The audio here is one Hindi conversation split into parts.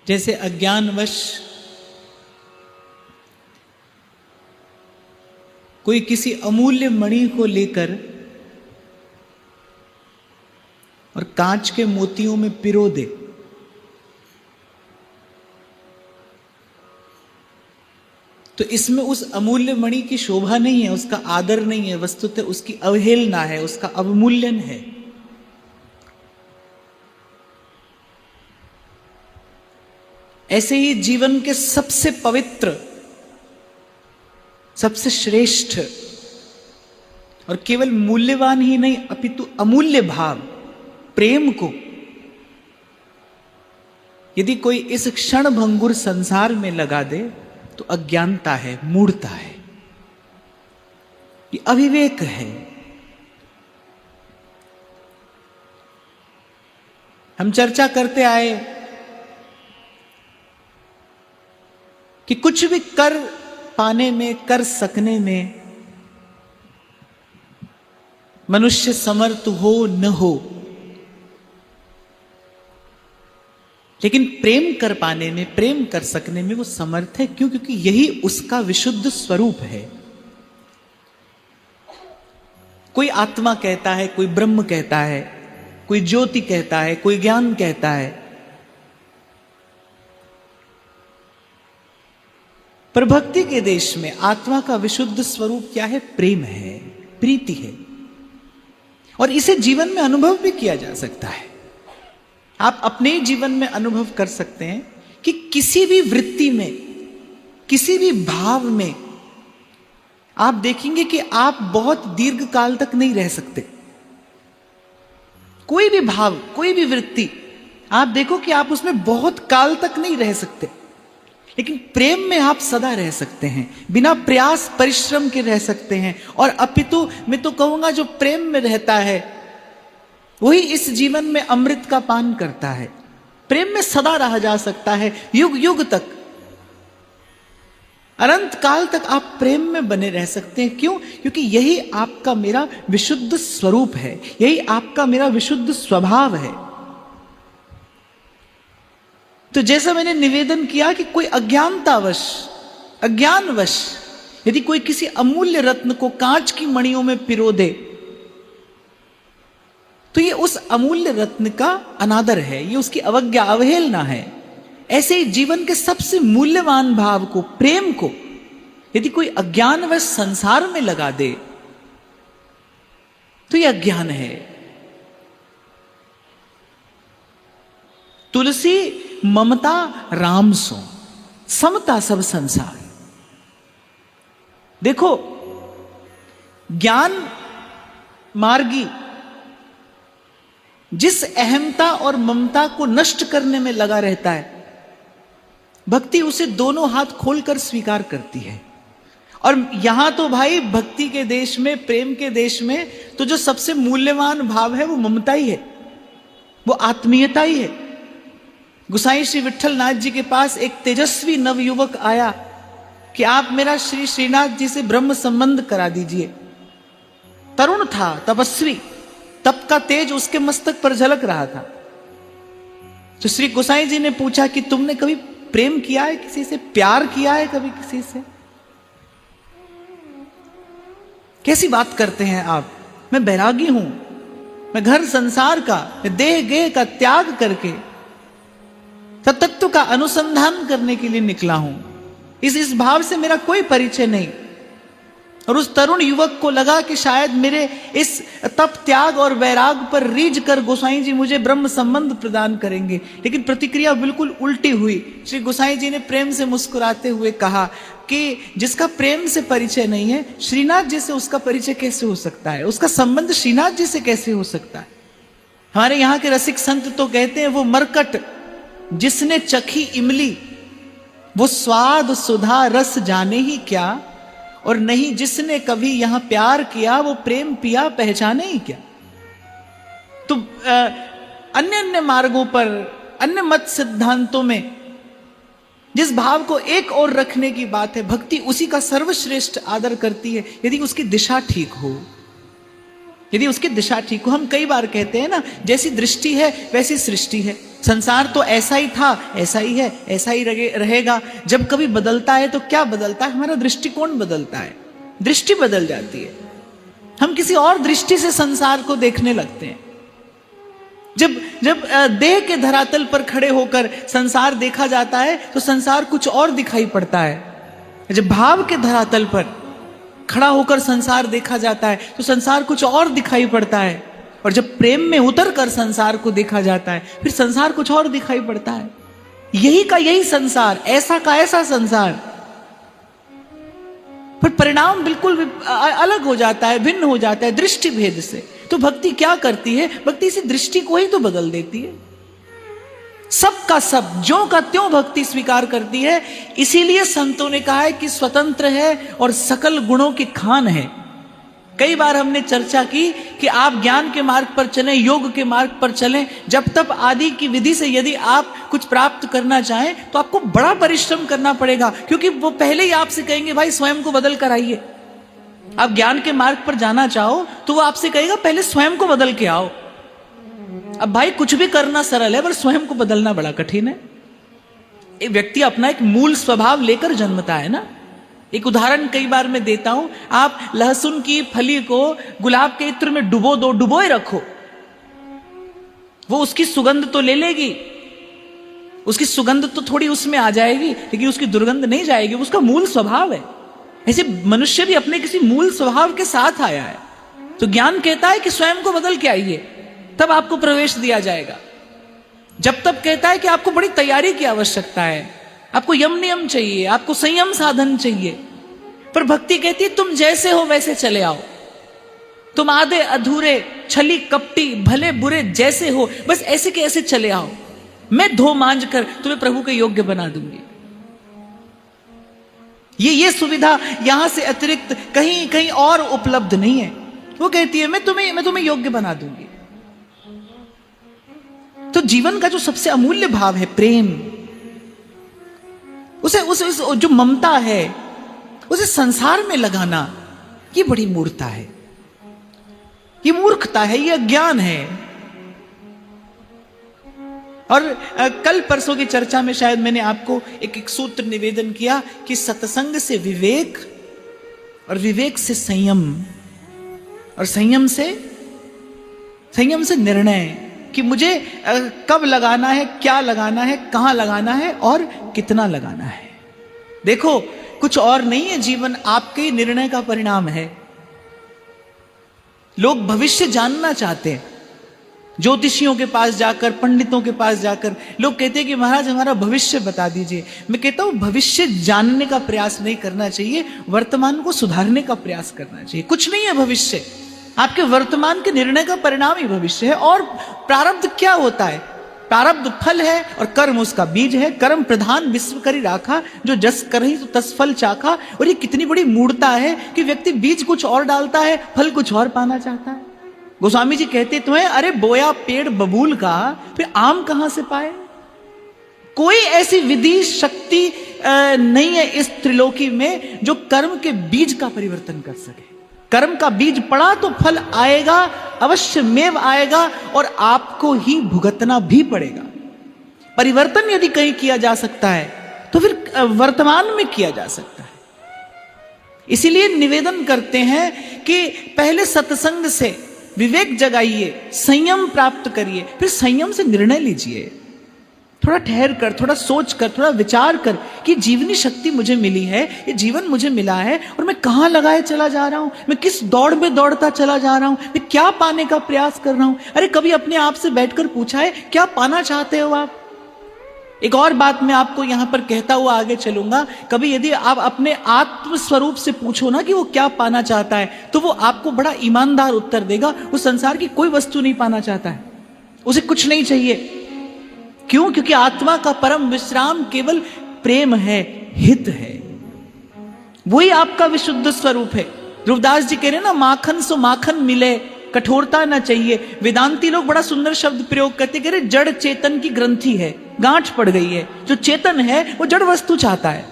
जैसे अज्ञानवश कोई किसी अमूल्य मणि को लेकर और कांच के मोतियों में पिरो दे, तो इसमें उस अमूल्य मणि की शोभा नहीं है, उसका आदर नहीं है, वस्तुतः उसकी अवहेलना है, उसका अवमूल्यन है। ऐसे ही जीवन के सबसे पवित्र, सबसे श्रेष्ठ और केवल मूल्यवान ही नहीं अपितु अमूल्य भाव प्रेम को यदि कोई इस क्षण भंगुर संसार में लगा दे तो अज्ञानता है, मूढ़ता है, ये अविवेक है। हम चर्चा करते आए कि कुछ भी कर पाने में, कर सकने में मनुष्य समर्थ हो न हो, लेकिन प्रेम कर पाने में, प्रेम कर सकने में वो समर्थ है। क्यों? क्योंकि यही उसका विशुद्ध स्वरूप है। कोई आत्मा कहता है, कोई ब्रह्म कहता है, कोई ज्योति कहता है, कोई ज्ञान कहता है, पर भक्ति के देश में आत्मा का विशुद्ध स्वरूप क्या है? प्रेम है, प्रीति है। और इसे जीवन में अनुभव भी किया जा सकता है। आप अपने जीवन में अनुभव कर सकते हैं कि किसी भी वृत्ति में, किसी भी भाव में आप देखेंगे कि आप बहुत दीर्घ काल तक नहीं रह सकते। कोई भी भाव, कोई भी वृत्ति आप देखो कि आप उसमें बहुत काल तक नहीं रह सकते, लेकिन प्रेम में आप सदा रह सकते हैं, बिना प्रयास परिश्रम के रह सकते हैं। और अपितु मैं तो कहूंगा जो प्रेम में रहता है वही इस जीवन में अमृत का पान करता है। प्रेम में सदा रहा जा सकता है, युग युग तक, अनंत काल तक आप प्रेम में बने रह सकते हैं। क्यों? क्योंकि यही आपका मेरा विशुद्ध स्वरूप है, यही आपका मेरा विशुद्ध स्वभाव है। तो जैसा मैंने निवेदन किया कि कोई अज्ञानतावश, अज्ञानवश यदि कोई किसी अमूल्य रत्न को कांच की मणियों में पिरो दे तो ये उस अमूल्य रत्न का अनादर है, ये उसकी अवज्ञा, अवहेलना है। ऐसे ही जीवन के सबसे मूल्यवान भाव को, प्रेम को यदि कोई अज्ञानवश संसार में लगा दे तो ये अज्ञान है। तुलसी ममता राम सो, समता सब संसार। देखो, ज्ञान मार्गी जिस अहमता और ममता को नष्ट करने में लगा रहता है, भक्ति उसे दोनों हाथ खोलकर स्वीकार करती है। और यहां तो भाई भक्ति के देश में, प्रेम के देश में तो जो सबसे मूल्यवान भाव है वो ममता ही है, वो आत्मीयता ही है। गुसाई श्री विट्ठल नाथ जी के पास एक तेजस्वी नवयुवक आया कि आप मेरा श्री श्रीनाथ जी से ब्रह्म संबंध करा दीजिए। तरुण था, तपस्वी, तप का तेज उसके मस्तक पर झलक रहा था। तो श्री गोसाई जी ने पूछा कि तुमने कभी प्रेम किया है किसी से, प्यार किया है कभी किसी से? कैसी बात करते हैं आप? मैं बैरागी हूं, मैं घर संसार का, मैं देह गेह का त्याग करके तत्व का अनुसंधान करने के लिए निकला हूं। इस भाव से मेरा कोई परिचय नहीं। और उस तरुण युवक को लगा कि शायद मेरे इस तप त्याग और वैराग पर रीझ कर गोसाई जी मुझे ब्रह्म संबंध प्रदान करेंगे, लेकिन प्रतिक्रिया बिल्कुल उल्टी हुई। श्री गोसाई जी ने प्रेम से मुस्कुराते हुए कहा कि जिसका प्रेम से परिचय नहीं है, श्रीनाथ जी से उसका परिचय कैसे हो सकता है? उसका संबंध श्रीनाथ जी से कैसे हो सकता है? हमारे यहाँ के रसिक संत तो कहते हैं वो मरकट जिसने चखी इमली वो स्वाद सुधा रस जाने ही क्या, और नहीं जिसने कभी यहां प्यार किया वो प्रेम पिया पहचाने ही क्या। तो अन्य अन्य मार्गों पर, अन्य मत सिद्धांतों में जिस भाव को एक और रखने की बात है, भक्ति उसी का सर्वश्रेष्ठ आदर करती है यदि उसकी दिशा ठीक हो, यदि उसकी दिशा ठीक हो। हम कई बार कहते हैं ना, जैसी दृष्टि है वैसी सृष्टि है। संसार तो ऐसा ही था, ऐसा ही है, ऐसा ही रहेगा। जब कभी बदलता है तो क्या बदलता है? हमारा दृष्टिकोण बदलता है, दृष्टि बदल जाती है। हम किसी और दृष्टि से संसार को देखने लगते हैं। जब जब देह के धरातल पर खड़े होकर संसार देखा जाता है तो संसार कुछ और दिखाई पड़ता है। जब भाव के धरातल पर खड़ा होकर संसार देखा जाता है तो संसार कुछ और दिखाई पड़ता है। और जब प्रेम में उतर कर संसार को देखा जाता है फिर संसार कुछ और दिखाई पड़ता है। यही का यही संसार, ऐसा का ऐसा संसार, पर परिणाम बिल्कुल अलग हो जाता है, भिन्न हो जाता है दृष्टि भेद से। तो भक्ति क्या करती है? भक्ति इसी दृष्टि को ही तो बदल देती है। सब का सब, ज्यों का त्यों भक्ति स्वीकार करती है। इसीलिए संतों ने कहा है कि स्वतंत्र है और सकल गुणों की खान है। कई बार हमने चर्चा की कि आप ज्ञान के मार्ग पर चलें, योग के मार्ग पर चलें, जब तप आदि की विधि से यदि आप कुछ प्राप्त करना चाहें तो आपको बड़ा परिश्रम करना पड़ेगा, क्योंकि वो पहले ही आपसे कहेंगे भाई स्वयं को बदल कर आइए। आप ज्ञान के मार्ग पर जाना चाहो तो वो आपसे कहेगा पहले स्वयं को बदल के आओ। अब भाई कुछ भी करना सरल है पर स्वयं को बदलना बड़ा कठिन है। एक व्यक्ति अपना एक मूल स्वभाव लेकर जन्मता है ना। एक उदाहरण कई बार मैं देता हूं, आप लहसुन की फली को गुलाब के इत्र में डुबो दो, डुबोए रखो, वो उसकी सुगंध तो ले लेगी, उसकी सुगंध तो थोड़ी उसमें आ जाएगी, लेकिन उसकी दुर्गंध नहीं जाएगी, उसका मूल स्वभाव है। ऐसे मनुष्य भी अपने किसी मूल स्वभाव के साथ आया है। तो ज्ञान कहता है कि स्वयं को बदल के आइए, तब आपको प्रवेश दिया जाएगा। जब तब कहता है कि आपको बड़ी तैयारी की आवश्यकता है, आपको यम नियम चाहिए, आपको संयम साधन चाहिए। पर भक्ति कहती है तुम जैसे हो वैसे चले आओ, तुम आधे अधूरे, छली कपटी, भले बुरे जैसे हो, बस ऐसे के ऐसे चले आओ, मैं धो मांझ कर तुम्हें प्रभु के योग्य बना दूंगी। ये सुविधा यहां से अतिरिक्त कहीं कहीं और उपलब्ध नहीं है। वो कहती है मैं तुम्हें योग्य बना दूंगी। तो जीवन का जो सबसे अमूल्य भाव है प्रेम, उसे जो ममता है उसे संसार में लगाना, ये बड़ी मूर्खता है, ये मूर्खता है, ये अज्ञान है। और कल परसों की चर्चा में शायद मैंने आपको एक सूत्र निवेदन किया कि सत्संग से विवेक और विवेक से संयम और संयम से निर्णय, कि मुझे कब लगाना है, क्या लगाना है, कहां लगाना है और कितना लगाना है। देखो कुछ और नहीं है, जीवन आपके ही निर्णय का परिणाम है। लोग भविष्य जानना चाहते हैं, ज्योतिषियों के पास जाकर, पंडितों के पास जाकर लोग कहते हैं कि महाराज हमारा भविष्य बता दीजिए। मैं कहता हूं भविष्य जानने का प्रयास नहीं करना चाहिए, वर्तमान को सुधारने का प्रयास करना चाहिए। कुछ नहीं है भविष्य, आपके वर्तमान के निर्णय का परिणाम ही भविष्य है। और प्रारब्ध क्या होता है? प्रारब्ध फल है और कर्म उसका बीज है। कर्म प्रधान विश्व करी राखा, जो जस करही तो तस फल चाखा। और ये कितनी बड़ी मूढ़ता है कि व्यक्ति बीज कुछ और डालता है, फल कुछ और पाना चाहता है। गोस्वामी जी कहते तो हैं, अरे बोया पेड़ बबूल का, फिर आम कहां से पाए? कोई ऐसी विधि शक्ति नहीं है इस त्रिलोकी में जो कर्म के बीज का परिवर्तन कर सके। कर्म का बीज पड़ा तो फल आएगा, अवश्य मेव आएगा, और आपको ही भुगतना भी पड़ेगा। परिवर्तन यदि कहीं किया जा सकता है तो फिर वर्तमान में किया जा सकता है। इसीलिए निवेदन करते हैं कि पहले सत्संग से विवेक जगाइए, संयम प्राप्त करिए, फिर संयम से निर्णय लीजिए। थोड़ा ठहर कर, थोड़ा सोच कर, थोड़ा विचार कर कि जीवनी शक्ति मुझे मिली है, ये जीवन मुझे मिला है, और मैं कहां लगाए चला जा रहा हूं, मैं किस दौड़ में दौड़ता चला जा रहा हूं, मैं क्या पाने का प्रयास कर रहा हूं। अरे कभी अपने आप से बैठकर पूछा है क्या पाना चाहते हो आप? एक और बात मैं आपको यहां पर कहता हुआ आगे चलूंगा, कभी यदि आप अपने आत्म स्वरूप से पूछो ना कि वो क्या पाना चाहता है, तो वो आपको बड़ा ईमानदार उत्तर देगा। वो संसार की कोई वस्तु नहीं पाना चाहता है, उसे कुछ नहीं चाहिए। क्यों? क्योंकि आत्मा का परम विश्राम केवल प्रेम है, हित है, वही आपका विशुद्ध स्वरूप है। ध्रुवदास जी कह रहे हैं ना, माखन सो माखन मिले, कठोरता ना चाहिए। वेदांती लोग बड़ा सुंदर शब्द प्रयोग करते, कह रहे जड़ चेतन की ग्रंथि है, गांठ पड़ गई है। जो चेतन है वो जड़ वस्तु चाहता है,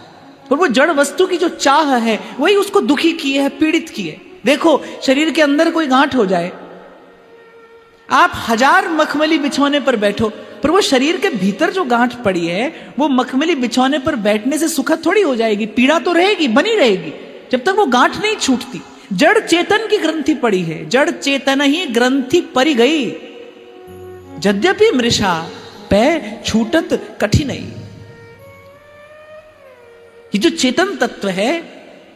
और वो जड़ वस्तु की जो चाह है वही उसको दुखी किए है, पीड़ित किए। देखो शरीर के अंदर कोई गांठ हो जाए आप 1000 मखमली बिछौने पर बैठो, पर वो शरीर के भीतर जो गांठ पड़ी है वो मखमली बिछौने पर बैठने से सुखद थोड़ी हो जाएगी, पीड़ा तो रहेगी, बनी रहेगी जब तक वो गांठ नहीं छूटती। जड़ चेतन की ग्रंथि पड़ी है, जड़ चेतन ही ग्रंथि परी गई, यद्यपि मृषा पै छूटत कठिनई। ये जो चेतन तत्व है,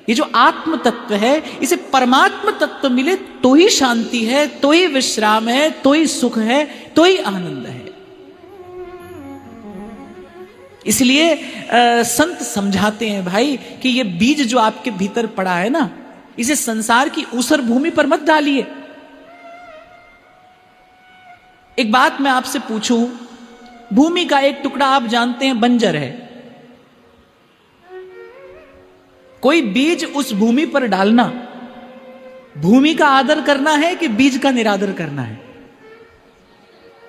ये जो आत्म तत्व है, इसे परमात्म तत्व मिले तो ही शांति है, तो ही विश्राम है, तो ही सुख है, तो ही आनंद है। इसलिए संत समझाते हैं भाई कि ये बीज जो आपके भीतर पड़ा है ना, इसे संसार की ऊसर भूमि पर मत डालिए। एक बात मैं आपसे पूछूं, भूमि का एक टुकड़ा आप जानते हैं बंजर है, कोई बीज उस भूमि पर डालना, भूमि का आदर करना है कि बीज का निरादर करना है?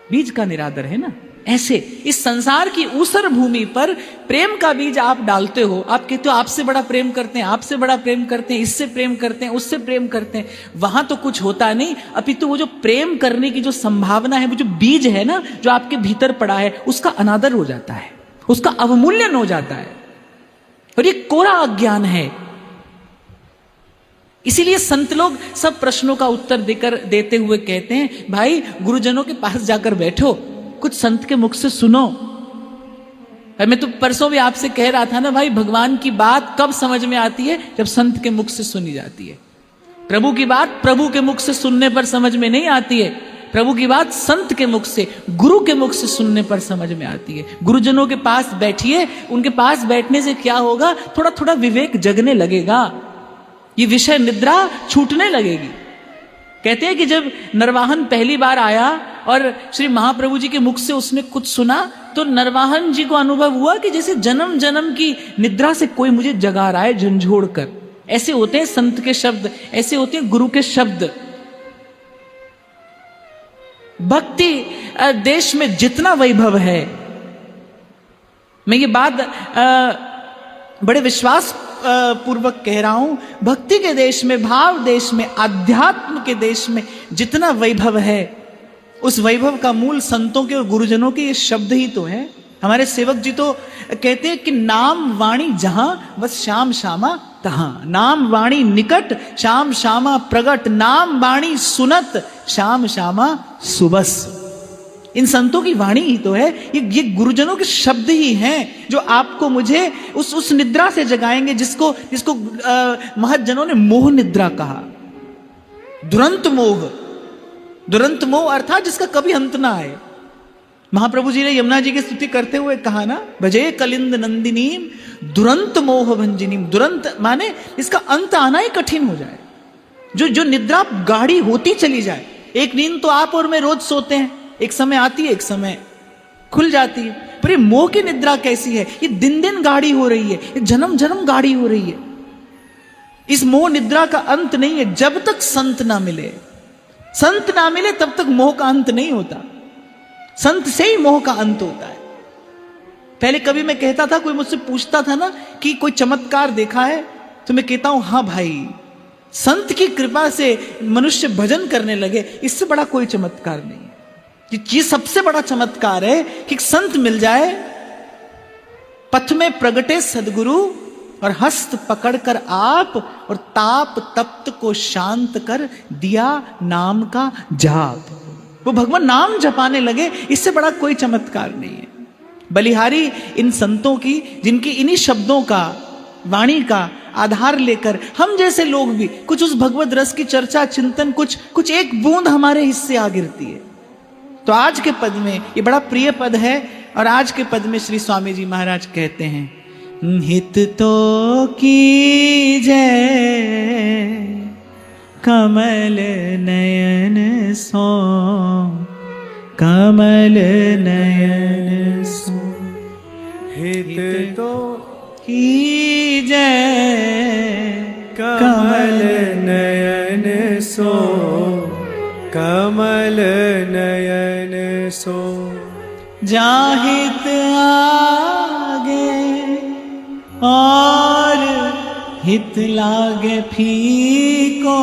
बीज का निरादर है ना। ऐसे इस संसार की ऊसर भूमि पर प्रेम का बीज आप डालते हो, आप कहते हो आपसे बड़ा प्रेम करते हैं, आपसे बड़ा प्रेम करते हैं, इससे प्रेम करते हैं, उससे प्रेम करते हैं, वहां तो कुछ होता नहीं, अपितु वो जो प्रेम करने की जो संभावना है, वो जो बीज है ना जो आपके भीतर पड़ा है, उसका अनादर हो जाता है, उसका अवमूल्यन हो जाता है, और ये कोरा अज्ञान है। इसीलिए संत लोग सब प्रश्नों का उत्तर देते हुए कहते हैं, भाई गुरुजनों के पास जाकर बैठो, कुछ संत के मुख से सुनो। मैं तो परसों भी आपसे कह रहा था ना भाई, भगवान की बात कब समझ में आती है? जब संत के मुख से सुनी जाती है। प्रभु की बात प्रभु के मुख से सुनने पर समझ में नहीं आती है, प्रभु की बात संत के मुख से, गुरु के मुख से सुनने पर समझ में आती है। गुरुजनों के पास बैठिए, उनके पास बैठने से क्या होगा? थोड़ा थोड़ा विवेक जगने लगेगा, ये विषय निद्रा छूटने लगेगी। कहते हैं कि जब नरवाहन पहली बार आया और श्री महाप्रभु जी के मुख से उसने कुछ सुना, तो नरवाहन जी को अनुभव हुआ कि जैसे जन्म जन्म की निद्रा से कोई मुझे जगा रहा है झंझोड़ कर। ऐसे होते हैं संत के शब्द, ऐसे होते हैं गुरु के शब्द। भक्ति देश में जितना वैभव है, मैं ये बात बड़े विश्वास पूर्वक कह रहा हूं, भक्ति के देश में, भाव देश में, आध्यात्म के देश में जितना वैभव है, उस वैभव का मूल संतों के और गुरुजनों के ये शब्द ही तो है। हमारे सेवक जी तो कहते हैं कि नाम वाणी जहां बस श्याम श्यामा तहां, नाम वाणी निकट श्याम श्यामा प्रगट, नाम वाणी सुनत श्याम श्यामा सुबस। इन संतों की वाणी ही तो है, ये गुरुजनों के शब्द ही हैं जो आपको मुझे उस निद्रा से जगाएंगे जिसको महज्जनों ने मोह निद्रा कहा। दुरंत मोह, दुरंत मोह अर्थात जिसका कभी अंत ना आए। महाप्रभु जी ने यमुना जी की स्तुति करते हुए कहा ना, भजे कलिंद नंदिनीम दुरंत मोह भंजनीम। दुरंत माने इसका अंत आना ही कठिन हो जाए, जो निद्रा गाढ़ी होती चली जाए। एक नींद तो आप और मैं रोज सोते हैं, एक समय आती है, एक समय खुल जाती है, पर ये मोह की निद्रा कैसी है? ये दिन दिन गाढ़ी हो रही है, ये जन्म जन्म गाढ़ी हो रही है। इस मोह निद्रा का अंत नहीं है जब तक संत ना मिले। संत ना मिले तब तक मोह का अंत नहीं होता, संत से ही मोह का अंत होता है। पहले कभी मैं कहता था, कोई मुझसे पूछता था ना कि कोई चमत्कार देखा है, तो मैं कहता हूं हाँ भाई, संत की कृपा से मनुष्य भजन करने लगे, इससे बड़ा कोई चमत्कार नहीं है। ये सबसे बड़ा चमत्कार है कि संत मिल जाए, पथ में प्रगटे सदगुरु और हस्त पकड़कर आप, और ताप तप्त को शांत कर दिया नाम का जाप। वो भगवान नाम जपाने लगे, इससे बड़ा कोई चमत्कार नहीं है। बलिहारी इन संतों की, जिनकी इन्हीं शब्दों का, वाणी का आधार लेकर हम जैसे लोग भी कुछ उस भगवत रस की चर्चा, चिंतन, कुछ एक बूंद हमारे हिस्से आ गिरती है। तो आज के पद में ये बड़ा प्रिय पद है, और आज के पद में श्री स्वामी जी महाराज कहते हैं, हित तो कीजय कमल नयन सो, कमल नयन सो, हित तो कीजय कमल नयन सो, कमल नयन सो, जाहित आगे और हित लागे फीको,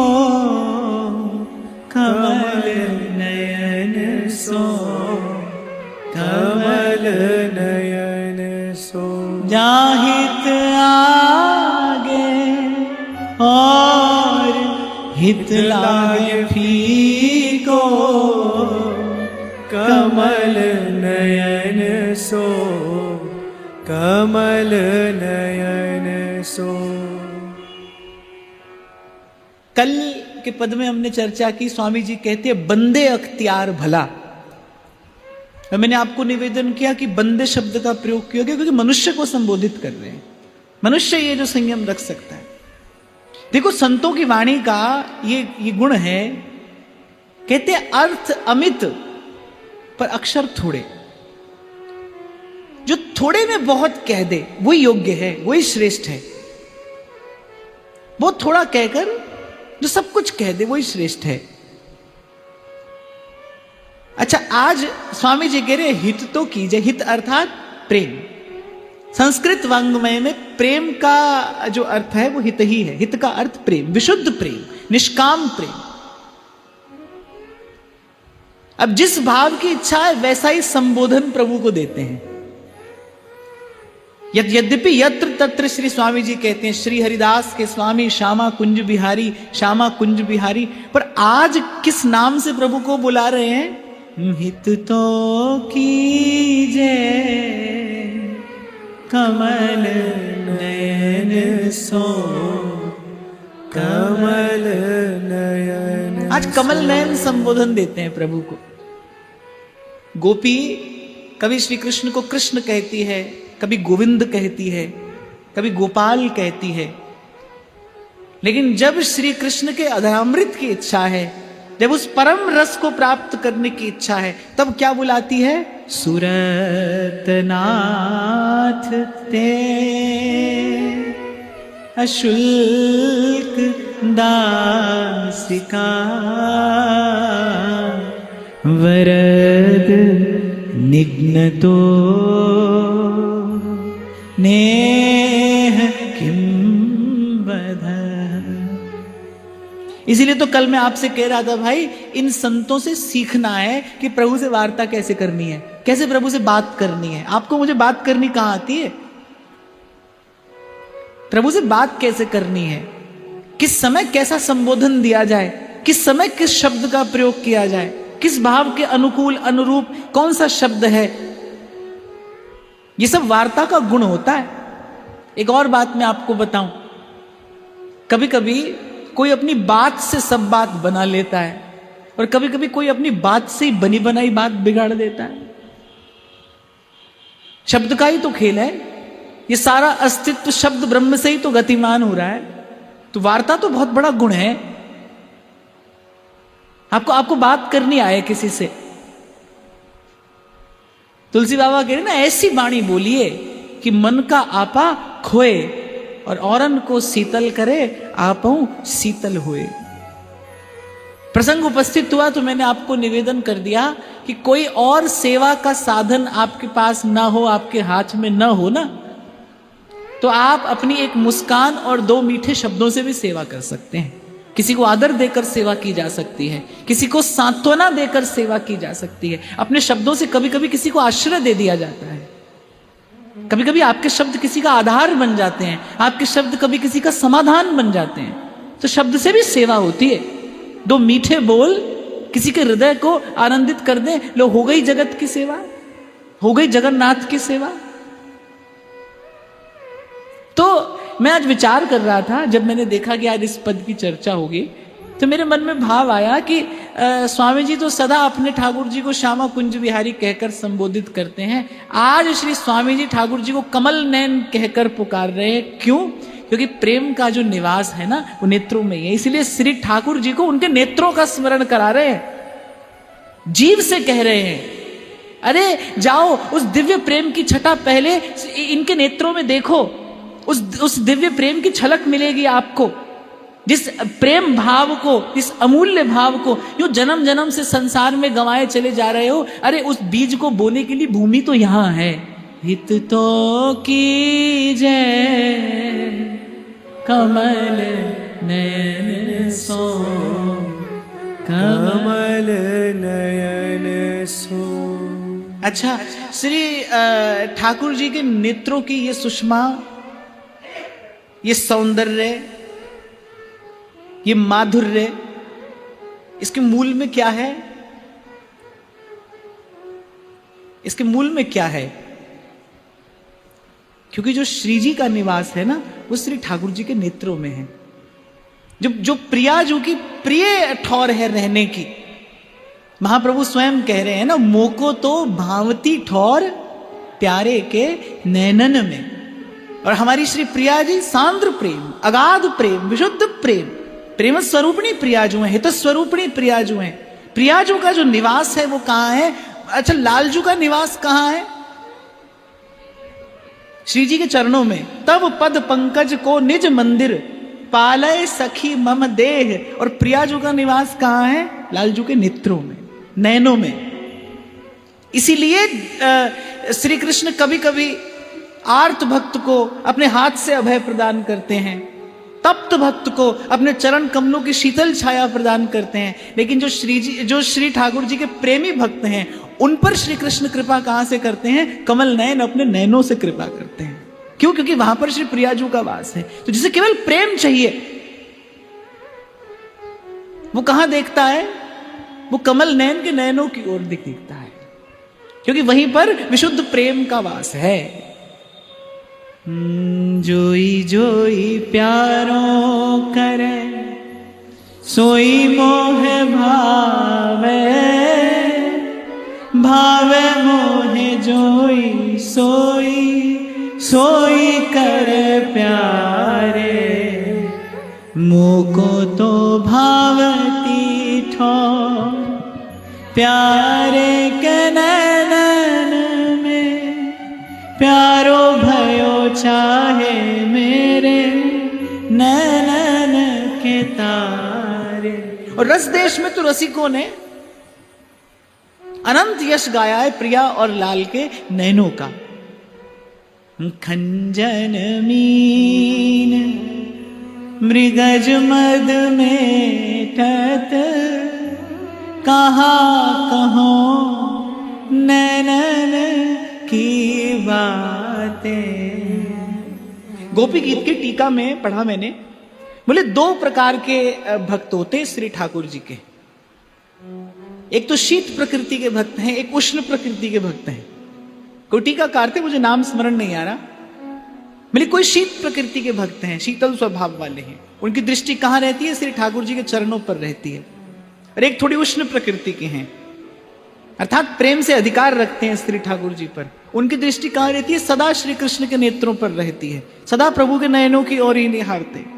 कमल नयन सो, कमल नयन सो, जाहित आगे और हित लागे फीको, कमल नयन सो, कमल नयन सो। कल के पद में हमने चर्चा की, स्वामी जी कहते हैं बंदे अख्तियार भला। और मैंने आपको निवेदन किया कि बंदे शब्द का प्रयोग किया गया क्योंकि मनुष्य को संबोधित कर रहे हैं। मनुष्य ये जो संयम रख सकता है। देखो संतों की वाणी का ये गुण है, कहते हैं अर्थ अमित पर अक्षर थोड़े। जो थोड़े में बहुत कह दे वही योग्य है, वही श्रेष्ठ है। बहुत थोड़ा कहकर जो सब कुछ कह दे वही श्रेष्ठ है। अच्छा, आज स्वामी जी कह रहे हित तो कीजिए। हित अर्थात प्रेम। संस्कृत वांग्मय में प्रेम का जो अर्थ है वो हित ही है। हित का अर्थ प्रेम, विशुद्ध प्रेम, निष्काम प्रेम। अब जिस भाव की इच्छा है वैसा ही संबोधन प्रभु को देते हैं। यद्यपि यत्र तत्र श्री स्वामी जी कहते हैं, श्री हरिदास के स्वामी श्यामा कुंज बिहारी, श्यामा कुंज बिहारी, पर आज किस नाम से प्रभु को बुला रहे हैं? हित तो कीजे कमल नयन सो, कमल नयन। आज कमल नयन संबोधन देते हैं प्रभु को। गोपी कभी श्री कृष्ण को कृष्ण कहती है, कभी गोविंद कहती है, कभी गोपाल कहती है। लेकिन जब श्री कृष्ण के अधरामृत की इच्छा है, जब उस परम रस को प्राप्त करने की इच्छा है, तब क्या बुलाती है? सुरतनाथ ते अशुल्क दासिका, वरद निघ्नतो नेह किम बध। इसीलिए तो कल मैं आपसे कह रहा था भाई, इन संतों से सीखना है कि प्रभु से वार्ता कैसे करनी है, कैसे प्रभु से बात करनी है। आपको मुझे बात करनी कहां आती है? प्रभु से बात कैसे करनी है, किस समय कैसा संबोधन दिया जाए, किस समय किस शब्द का प्रयोग किया जाए, किस भाव के अनुकूल अनुरूप कौन सा शब्द है, ये सब वार्ता का गुण होता है। एक और बात मैं आपको बताऊं, कभी कभी कोई अपनी बात से सब बात बना लेता है और कभी कभी कोई अपनी बात से ही बनी बनाई बात बिगाड़ देता है। शब्द का ही तो खेल है। ये सारा अस्तित्व शब्द ब्रह्म से ही तो गतिमान हो रहा है। तो वार्ता तो बहुत बड़ा गुण है। आपको बात करनी आए किसी से, तुलसी बाबा कह रहे ना, ऐसी वाणी बोलिए कि मन का आपा खोए और औरन को शीतल करे, आपहु शीतल होए। प्रसंग उपस्थित हुआ तो मैंने आपको निवेदन कर दिया कि कोई और सेवा का साधन आपके पास ना हो, आपके हाथ में ना हो ना, तो आप अपनी एक मुस्कान और दो मीठे शब्दों से भी सेवा कर सकते हैं। किसी को आदर देकर सेवा की जा सकती है, किसी को सांत्वना देकर सेवा की जा सकती है। अपने शब्दों से कभी कभी किसी को आश्रय दे दिया जाता है। कभी कभी आपके शब्द किसी का आधार बन जाते हैं, आपके शब्द कभी किसी का समाधान बन जाते हैं। तो शब्द से भी सेवा होती है। दो मीठे बोल किसी के हृदय को आनंदित कर दें, लो हो गई जगत की सेवा, हो गई जगन्नाथ की सेवा। तो मैं आज विचार कर रहा था, जब मैंने देखा कि आज इस पद की चर्चा होगी, तो मेरे मन में भाव आया कि स्वामी जी तो सदा अपने ठाकुर जी को श्यामा कुंज बिहारी कहकर संबोधित करते हैं। आज श्री स्वामी जी ठाकुर जी को कमल नयन कहकर पुकार रहे हैं। क्यों? क्योंकि प्रेम का जो निवास है ना, वो नेत्रों में ही है। इसलिए श्री ठाकुर जी को उनके नेत्रों का स्मरण करा रहे हैं, जीव से कह रहे हैं, अरे जाओ उस दिव्य प्रेम की छटा पहले इनके नेत्रों में देखो, उस दिव्य प्रेम की झलक मिलेगी आपको। जिस प्रेम भाव को, इस अमूल्य भाव को यूं जन्म जन्म से संसार में गंवाए चले जा रहे हो, अरे उस बीज को बोने के लिए भूमि तो यहां है। हित तो कीजे कमल नयन सो, कमल नयन सो। अच्छा, श्री ठाकुर जी के नेत्रों की ये सुषमा, ये सौंदर्य, ये माधुर्य, इसके मूल में क्या है? इसके मूल में क्या है? क्योंकि जो श्री जी का निवास है ना, वो श्री ठाकुर जी के नेत्रों में है। जो प्रिया जो की प्रिय ठौर है रहने की, महाप्रभु स्वयं कह रहे हैं ना, मोको तो भावती ठौर प्यारे के नैनन में। और हमारी श्री प्रिया जी सांद्र प्रेम, अगाध प्रेम, विशुद्ध प्रेम, प्रेम स्वरूपणी प्रिया जो है, हित स्वरूपणी प्रिया जो है। प्रिया जो का जो निवास है वो कहां है? अच्छा, लालजू का निवास कहां है? श्री जी के चरणों में। तब पद पंकज को निज मंदिर पालय सखी मम देह। और प्रियाजू का निवास कहां है? लालजू के नेत्रों में, नैनों में। इसीलिए श्री कृष्ण कभी कभी आर्त भक्त को अपने हाथ से अभय प्रदान करते हैं, तप्त भक्त को अपने चरण कमलों की शीतल छाया प्रदान करते हैं। लेकिन जो श्री ठाकुर जी के प्रेमी भक्त हैं, उन पर श्री कृष्ण कृपा कहां से करते हैं? कमल नयन, अपने नयनों से कृपा करते हैं। क्यों? क्योंकि वहां पर श्री प्रियाजू का वास है। तो जिसे केवल प्रेम चाहिए, वो कहां देखता है? वो कमल नयन के नयनों की ओर देखता है, क्योंकि वहीं पर विशुद्ध प्रेम का वास है। जोई जोई प्यारो करे, सोई मोह भावे, भावे मोहे जोई सोई, सोई करे प्यारे। मोको तो भावती ठौर प्यारे के नैनन में, प्यारो भयो चाहे मेरे नैनन के तारे। और रस देश में तो रसिकों ने अनंत यश गाया है प्रिया और लाल के नैनों का। खंजन मीन मृगज मद में ठत, कहा कहो नैनन की बातें। गोपी गीत की टीका में पढ़ा मैंने, बोले दो प्रकार के भक्त होते श्री ठाकुर जी के। एक तो शीत प्रकृति के भक्त हैं, एक उष्ण प्रकृति के भक्त हैं। कोई टीकाकार थे, मुझे नाम स्मरण नहीं आ रहा, मेरे कोई शीत प्रकृति के भक्त हैं, शीतल स्वभाव वाले हैं। उनकी दृष्टि कहां रहती है? श्री ठाकुर जी के चरणों पर रहती है। और एक थोड़ी उष्ण प्रकृति के हैं, अर्थात प्रेम से अधिकार रखते हैं श्री ठाकुर जी पर। उनकी दृष्टि कहां रहती है? सदा श्री कृष्ण के नेत्रों पर रहती है, सदा प्रभु के नयनों की ओर ही निहारते।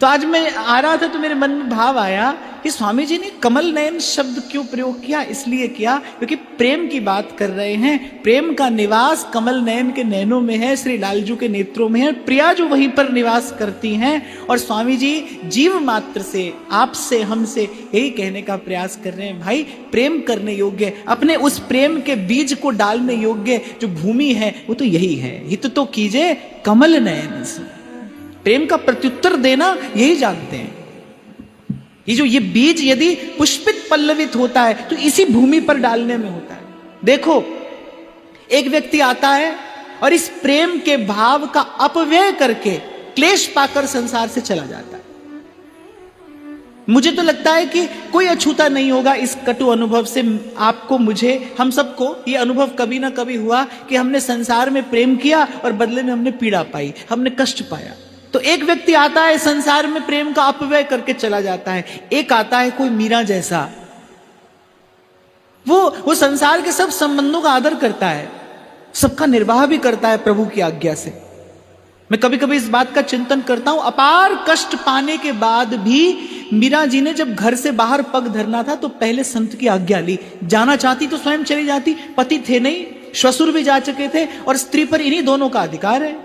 तो आज मैं आ रहा था तो मेरे मन में भाव आया कि स्वामी जी ने कमल नयन शब्द क्यों प्रयोग किया? इसलिए किया क्योंकि प्रेम की बात कर रहे हैं। प्रेम का निवास कमल नयन के नैनों में है, श्री लालजू के नेत्रों में है, प्रिया जो वहीं पर निवास करती हैं। और स्वामी जी जीव मात्र से, आपसे, हमसे यही कहने का प्रयास कर रहे हैं, भाई प्रेम करने योग्य, अपने उस प्रेम के बीज को डालने योग्य जो भूमि है वो तो यही है। हित तो कीजिए कमल नयन से। प्रेम का प्रत्युत्तर देना यही जानते हैं। ये बीज यदि पुष्पित पल्लवित होता है तो इसी भूमि पर डालने में होता है। देखो, एक व्यक्ति आता है और इस प्रेम के भाव का अपव्यय करके क्लेश पाकर संसार से चला जाता है। मुझे तो लगता है कि कोई अछूता नहीं होगा इस कटु अनुभव से। आपको, मुझे, हम सबको ये अनुभव कभी ना कभी हुआ कि हमने संसार में प्रेम किया और बदले में हमने पीड़ा पाई, हमने कष्ट पाया। तो एक व्यक्ति आता है, संसार में प्रेम का अपव्यय करके चला जाता है। एक आता है कोई मीरा जैसा, वो संसार के सब संबंधों का आदर करता है, सबका निर्वाह भी करता है प्रभु की आज्ञा से। मैं कभी कभी इस बात का चिंतन करता हूं, अपार कष्ट पाने के बाद भी मीरा जी ने जब घर से बाहर पग धरना था तो पहले संत की आज्ञा ली। जाना चाहती तो स्वयं चली जाती, पति थे नहीं, श्वशुर भी जा चुके थे और स्त्री पर इन्हीं दोनों का अधिकार है।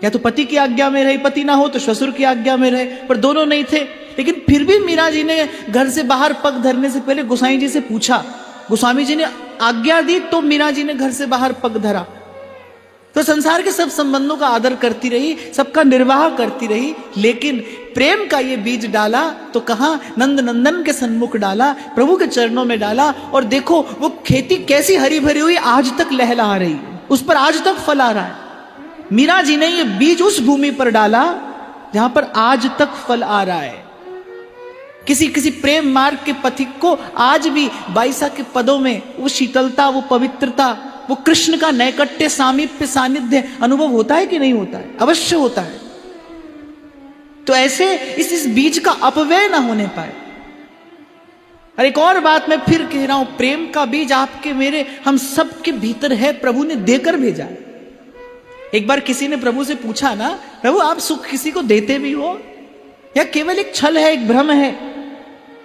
या तो पति की आज्ञा में रहे, पति ना हो तो श्वशुर की आज्ञा में रहे, पर दोनों नहीं थे। लेकिन फिर भी मीरा जी ने घर से बाहर पग धरने से पहले गोसाई जी से पूछा, गोस्वामी जी ने आज्ञा दी तो मीरा जी ने घर से बाहर पग धरा। तो संसार के सब संबंधों का आदर करती रही, सबका निर्वाह करती रही, लेकिन प्रेम का ये बीज डाला तो कहां, नंद नंदन के सन्मुख डाला, प्रभु के चरणों में डाला। और देखो वो खेती कैसी हरी भरी हुई, आज तक लहला रही, उस पर आज तक फल आ रहा है। मीरा जी ने ये बीज उस भूमि पर डाला जहां पर आज तक फल आ रहा है। किसी प्रेम मार्ग के पथिक को आज भी बाईसा के पदों में वो शीतलता, वो पवित्रता, वो कृष्ण का नैकट्य, सामीप्य, सानिध्य अनुभव होता है कि नहीं होता है? अवश्य होता है। तो ऐसे इस बीज का अपव्यय ना होने पाए। और एक और बात मैं फिर कह रहा हूं, प्रेम का बीज आपके मेरे हम सबके भीतर है, प्रभु ने देकर भेजा है। एक बार किसी ने प्रभु से पूछा ना, प्रभु आप सुख किसी को देते भी हो या केवल एक छल है, एक भ्रम है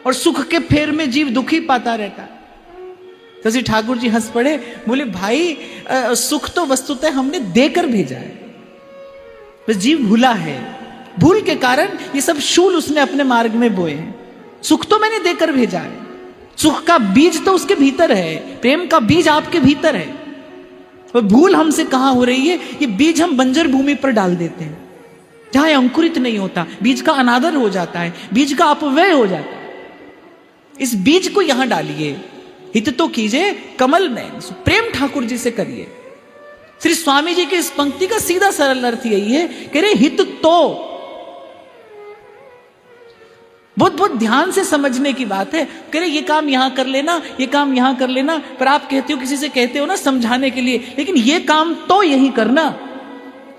और सुख के फेर में जीव दुखी पाता रहता है? तो श्री ठाकुर जी हंस पड़े, बोले भाई सुख तो वस्तुतः हमने देकर भेजा है, बस जीव भूला है, भूल के कारण ये सब शूल उसने अपने मार्ग में बोए हैं। सुख तो मैंने देकर भेजा है, सुख का बीज तो उसके भीतर है, प्रेम का बीज आपके भीतर है। तो भूल हमसे कहां हो रही है, ये बीज हम बंजर भूमि पर डाल देते हैं जहां अंकुरित नहीं होता, बीज का अनादर हो जाता है, बीज का अपव्यय हो जाता है। इस बीज को यहां डालिए, हित तो कीजिए कमल में, प्रेम ठाकुर जी से करिए। श्री स्वामी जी की इस पंक्ति का सीधा सरल अर्थ यही है, कह रहे हित तो, बहुत ध्यान से समझने की बात है। कह रहे ये काम यहां कर लेना, ये काम यहां कर लेना, पर आप कहते हो, किसी से कहते हो ना समझाने के लिए, लेकिन ये काम तो यही करना।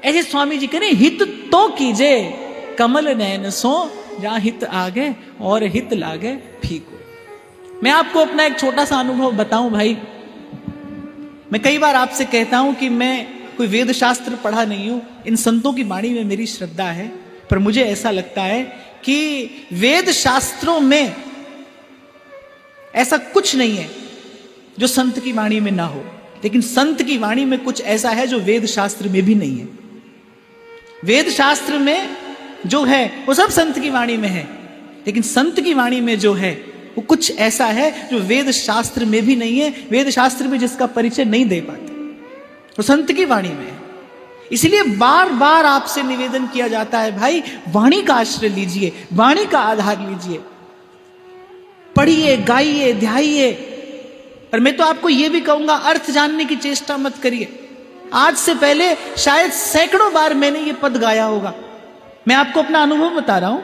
ऐसे स्वामी जी कह रहे हित तो कीजिए कमल नयन सो, जहां हित आगे और हित लागे फीको। मैं आपको अपना एक छोटा सा अनुभव बताऊं भाई। मैं कई बार आपसे कहता हूं कि मैं कोई वेद शास्त्र पढ़ा नहीं हूं, इन संतों की वाणी में मेरी श्रद्धा है, पर मुझे ऐसा लगता है कि वेद शास्त्रों में ऐसा कुछ नहीं है जो संत की वाणी में ना हो, लेकिन संत की वाणी में कुछ ऐसा है जो वेद शास्त्र में भी नहीं है। वेद शास्त्र में जो है वो सब संत की वाणी में है, लेकिन संत की वाणी में जो है वो कुछ ऐसा है जो वेद शास्त्र में भी नहीं है, वेद शास्त्र में जिसका परिचय नहीं दे पाते, वो संत की वाणी में है। इसलिए बार बार आपसे निवेदन किया जाता है, भाई वाणी का आश्रय लीजिए, वाणी का आधार लीजिए, पढ़िए, गाइए, ध्याइए। और मैं तो आपको यह भी कहूंगा, अर्थ जानने की चेष्टा मत करिए। आज से पहले शायद सैकड़ों बार मैंने ये पद गाया होगा, मैं आपको अपना अनुभव बता रहा हूं,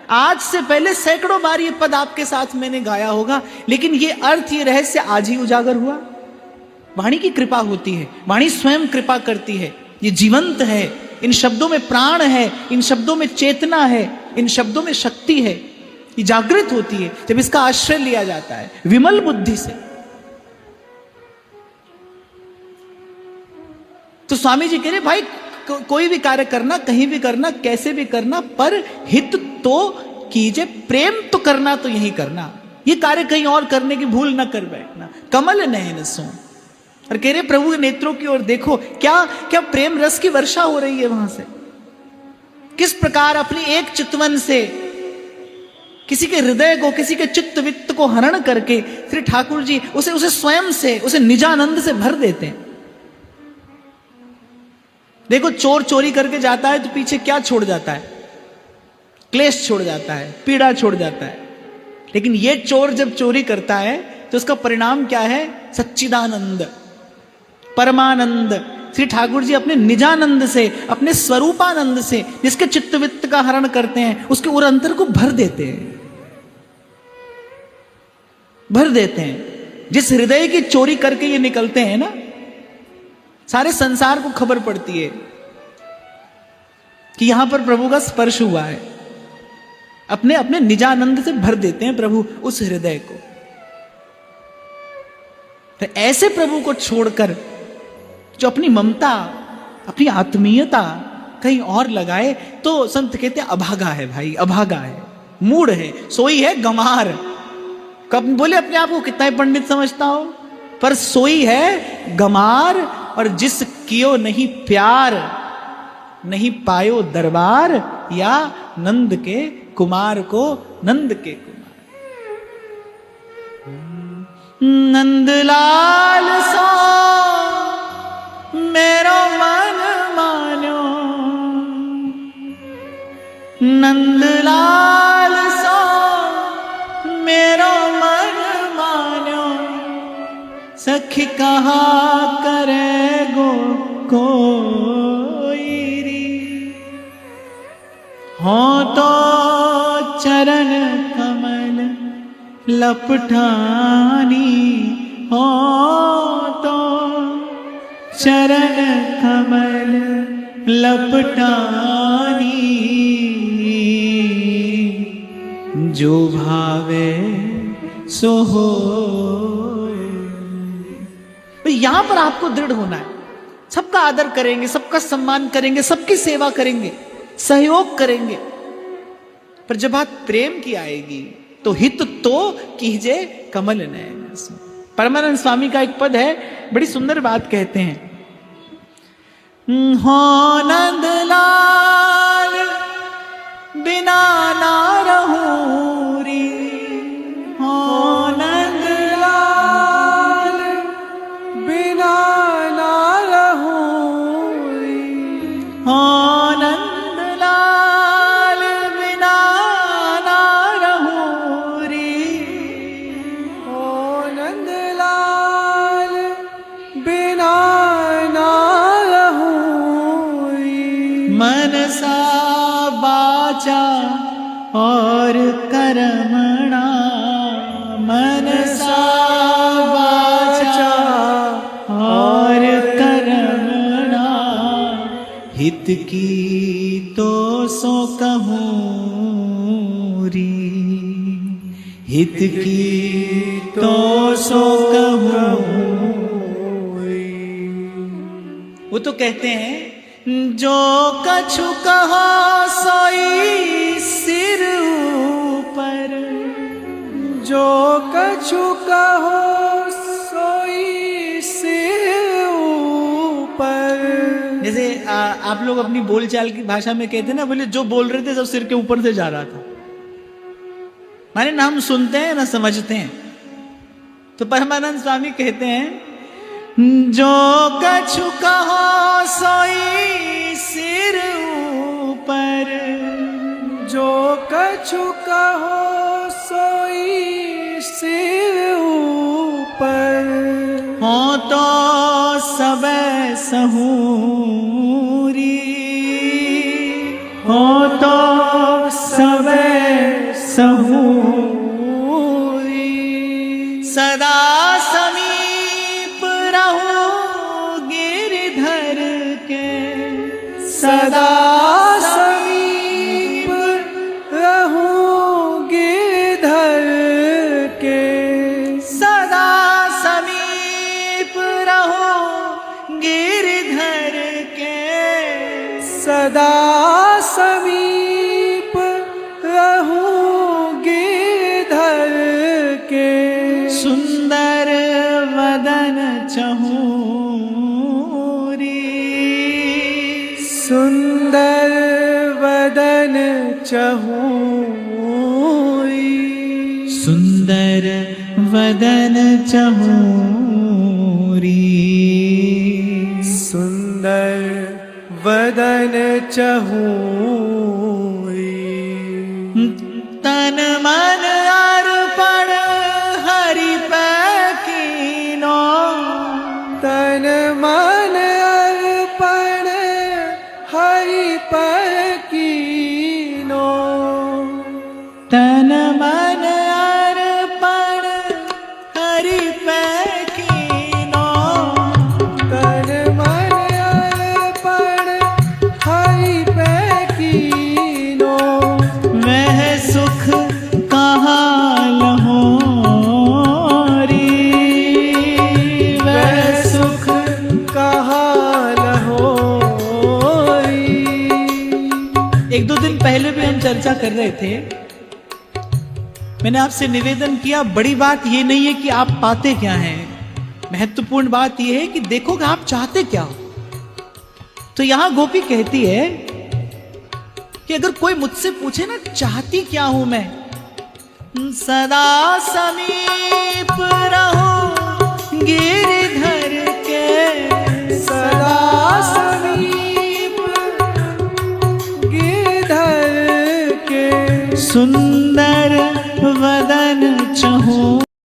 आज से पहले सैकड़ों बार ये पद आपके साथ मैंने गाया होगा, लेकिन ये अर्थ, ये रहस्य आज ही उजागर हुआ। वाणी की कृपा होती है, वाणी स्वयं कृपा करती है, ये जीवंत है, इन शब्दों में प्राण है, इन शब्दों में चेतना है, इन शब्दों में शक्ति है, ये जागृत होती है जब इसका आश्रय लिया जाता है विमल बुद्धि से। तो स्वामी जी कह रहे भाई कोई भी कार्य करना, कहीं भी करना, कैसे भी करना, पर हित तो कीजिए, प्रेम तो करना तो यही करना, ये कार्य कहीं और करने की भूल ना कर बैठना। कमल नयन सो, और कह रहे प्रभु के नेत्रों की ओर देखो, क्या क्या प्रेम रस की वर्षा हो रही है वहां से, किस प्रकार अपनी एक चितवन से किसी के हृदय को, किसी के चित्त वित्त को हरण करके श्री ठाकुर जी उसे स्वयं से, उसे निजानंद से भर देते हैं। देखो चोर चोरी करके जाता है तो पीछे क्या छोड़ जाता है? क्लेश छोड़ जाता है, पीड़ा छोड़ जाता है। लेकिन ये चोर जब चोरी करता है तो उसका परिणाम क्या है? सच्चिदानंद, परमानंद। श्री ठाकुर जी अपने निजानंद से, अपने स्वरूपानंद से, जिसके चित्तवित्त का हरण करते हैं, उसके उरंतर को भर देते हैं, भर देते हैं। जिस हृदय की चोरी करके ये निकलते हैं ना, सारे संसार को खबर पड़ती है कि यहां पर प्रभु का स्पर्श हुआ है। अपने अपने निजानंद से भर देते हैं प्रभु उस हृदय को। तो ऐसे प्रभु को छोड़कर जो अपनी ममता, अपनी आत्मीयता कहीं और लगाए, तो संत कहते हैं अभागा है भाई, अभागा है, मूढ़ है, सोई है गंवार। कब बोले अपने आप को कितना ही पंडित समझता हो, पर सोई है गंवार। और जिस कियो नहीं प्यार, नहीं पायो दरबार, या नंद के कुमार को नंद के कुमार। नंदलाल सा मेरो मन नंदलाल सो मेरो मन मानो, सखी कहा करे गो कोई री। हो तो चरण कमल लपटानी, हो तो चरण कमल लपटानी, जो भावे सो हो। यहां पर आपको दृढ़ होना है। सबका आदर करेंगे, सबका सम्मान करेंगे, सबकी सेवा करेंगे, सहयोग करेंगे, पर जब बात प्रेम की आएगी तो हित तो कीजिए कमल नयन सो। परमानंद स्वामी का एक पद है, बड़ी सुंदर बात कहते हैं। हो नंदलाल बिना ना रहूं री, हो नंदलाल बिना ना रहूं री, हो नंदलाल बिना ना रहूं री, हो नंदलाल बिना ना रहूं री। मनसा बाचा और कर्मणा, मनसा बाचा और कर्मणा, हित की तो सो कहूं री, हित की तो सो कहूं री। वो तो कहते हैं, जो कछु कहो सोई सिर ऊपर, जो कछु कहो सोई सिर ऊपर। जैसे आप लोग अपनी बोलचाल की भाषा में कहते हैं ना, बोले जो बोल रहे थे सब सिर के ऊपर से जा रहा था, माने ना हम सुनते हैं ना समझते हैं। तो परमानंद स्वामी कहते हैं, जो कछु कहो सोई सिर ऊपर, जो कछु कहो सोई सिर ऊपर। हो तो सब सहूरी, हो तो सब सहूरी, सदा समीप रहो गिरधर के, सदा समीप रहूं गिरधर के, सदा समीप रहो गिरधर के, सदा समीप रहूं गिरधर के। सुंदर वदन चहूरी, सुंदर वदन चहूरी, सुंदर वदन चहूरी, सुंदर वदन चहूरी। तन मन अर्पण हरि पे कीनो, तन मन अर्पण हरि पर कीनो, तन मन अर्पण हरि पे कीनो, तन मन अर्पण हरि पे कीनो। वह सुख कहाँ लहो री, वह सुख कहाँ लहो री। एक दो दिन पहले भी हम चर्चा कर रहे थे, मैंने आपसे निवेदन किया, बड़ी बात ये नहीं है कि आप पाते क्या हैं, महत्वपूर्ण बात यह है कि देखो कि आप चाहते क्या हो। तो यहां गोपी कहती है कि अगर कोई मुझसे पूछे ना चाहती क्या हूं मैं, सदा समीप रहो